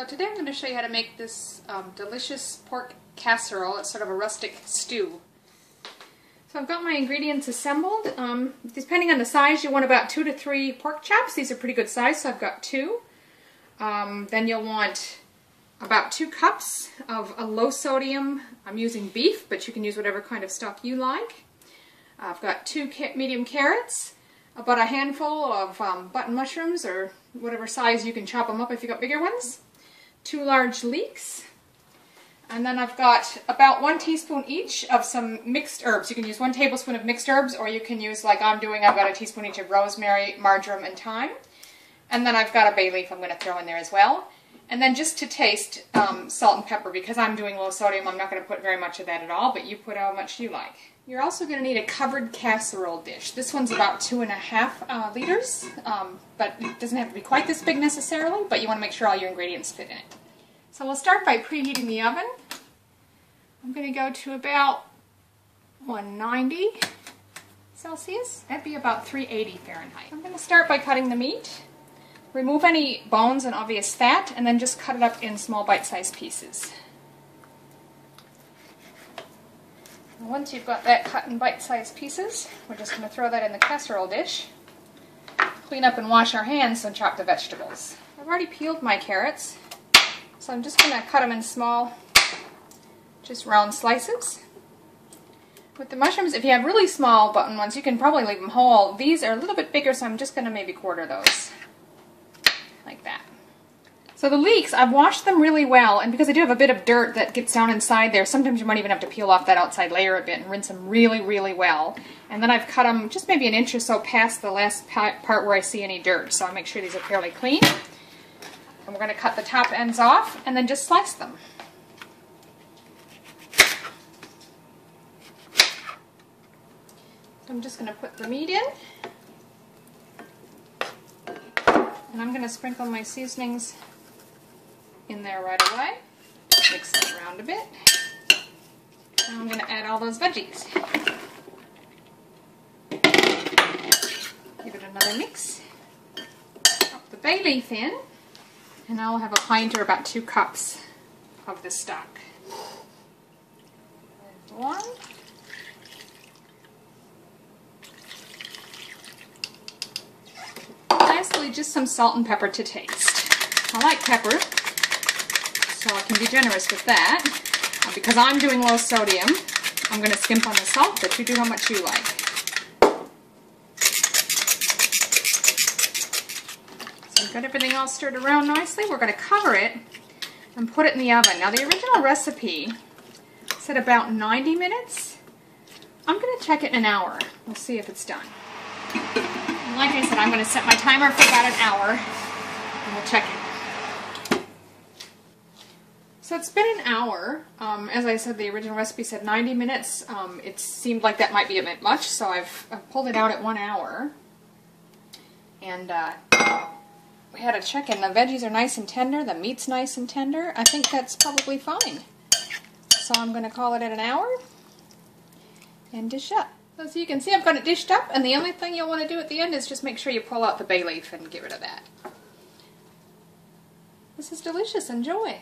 So today I'm going to show you how to make this delicious pork casserole. It's sort of a rustic stew. So I've got my ingredients assembled. Depending on the size, you want about 2 to 3 pork chops. These are pretty good size, so I've got 2. Then you'll want about 2 cups of a low sodium. I'm using beef, but you can use whatever kind of stock you like. I've got 2 medium carrots, about a handful of button mushrooms, or whatever size you can chop them up if you've got bigger ones. 2 large leeks. And then I've got about 1 teaspoon each of some mixed herbs. You can use 1 tablespoon of mixed herbs, or you can use, like I'm doing, I've got a teaspoon each of rosemary, marjoram, and thyme. And then I've got a bay leaf I'm going to throw in there as well. And then just to taste, salt and pepper. Because I'm doing low sodium, I'm not going to put very much of that at all, but you put how much you like. You're also going to need a covered casserole dish. This one's about 2.5 liters, but it doesn't have to be quite this big necessarily, but you want to make sure all your ingredients fit in it. So we'll start by preheating the oven. I'm going to go to about 190 Celsius. That'd be about 380 Fahrenheit. I'm going to start by cutting the meat. Remove any bones and obvious fat, and then just cut it up in small bite-sized pieces. Once you've got that cut in bite-sized pieces, we're just going to throw that in the casserole dish. Clean up and wash our hands and chop the vegetables. I've already peeled my carrots, so I'm just going to cut them in small, just round slices. With the mushrooms, if you have really small button ones, you can probably leave them whole. These are a little bit bigger, so I'm just going to maybe quarter those, like that. So the leeks, I've washed them really well, and because I do have a bit of dirt that gets down inside there, sometimes you might even have to peel off that outside layer a bit and rinse them really, really well. And then I've cut them just maybe an inch or so past the last part where I see any dirt, so I make sure these are fairly clean. And we're going to cut the top ends off and then just slice them. So I'm just going to put the meat in, and I'm going to sprinkle my seasonings in there right away. Just mix that around a bit. And I'm going to add all those veggies. Give it another mix. Drop the bay leaf in, and I'll have a pint or about 2 cups of this stock. There's 1. Lastly, just some salt and pepper to taste. I like pepper, so I can be generous with that. Because I'm doing low sodium, I'm going to skimp on the salt, but you do how much you like. So I've got everything all stirred around nicely. We're going to cover it and put it in the oven. Now the original recipe said about 90 minutes. I'm going to check it in an hour. We'll see if it's done. And like I said, I'm going to set my timer for about an hour, and we'll check it. So it's been an hour. As I said, the original recipe said 90 minutes. It seemed like that might be a bit much, so I've pulled it out at 1 hour. And we had a check-in. The veggies are nice and tender. The meat's nice and tender. I think that's probably fine. So I'm going to call it at an hour and dish up. So you can see I've got it dished up, and the only thing you'll want to do at the end is just make sure you pull out the bay leaf and get rid of that. This is delicious. Enjoy.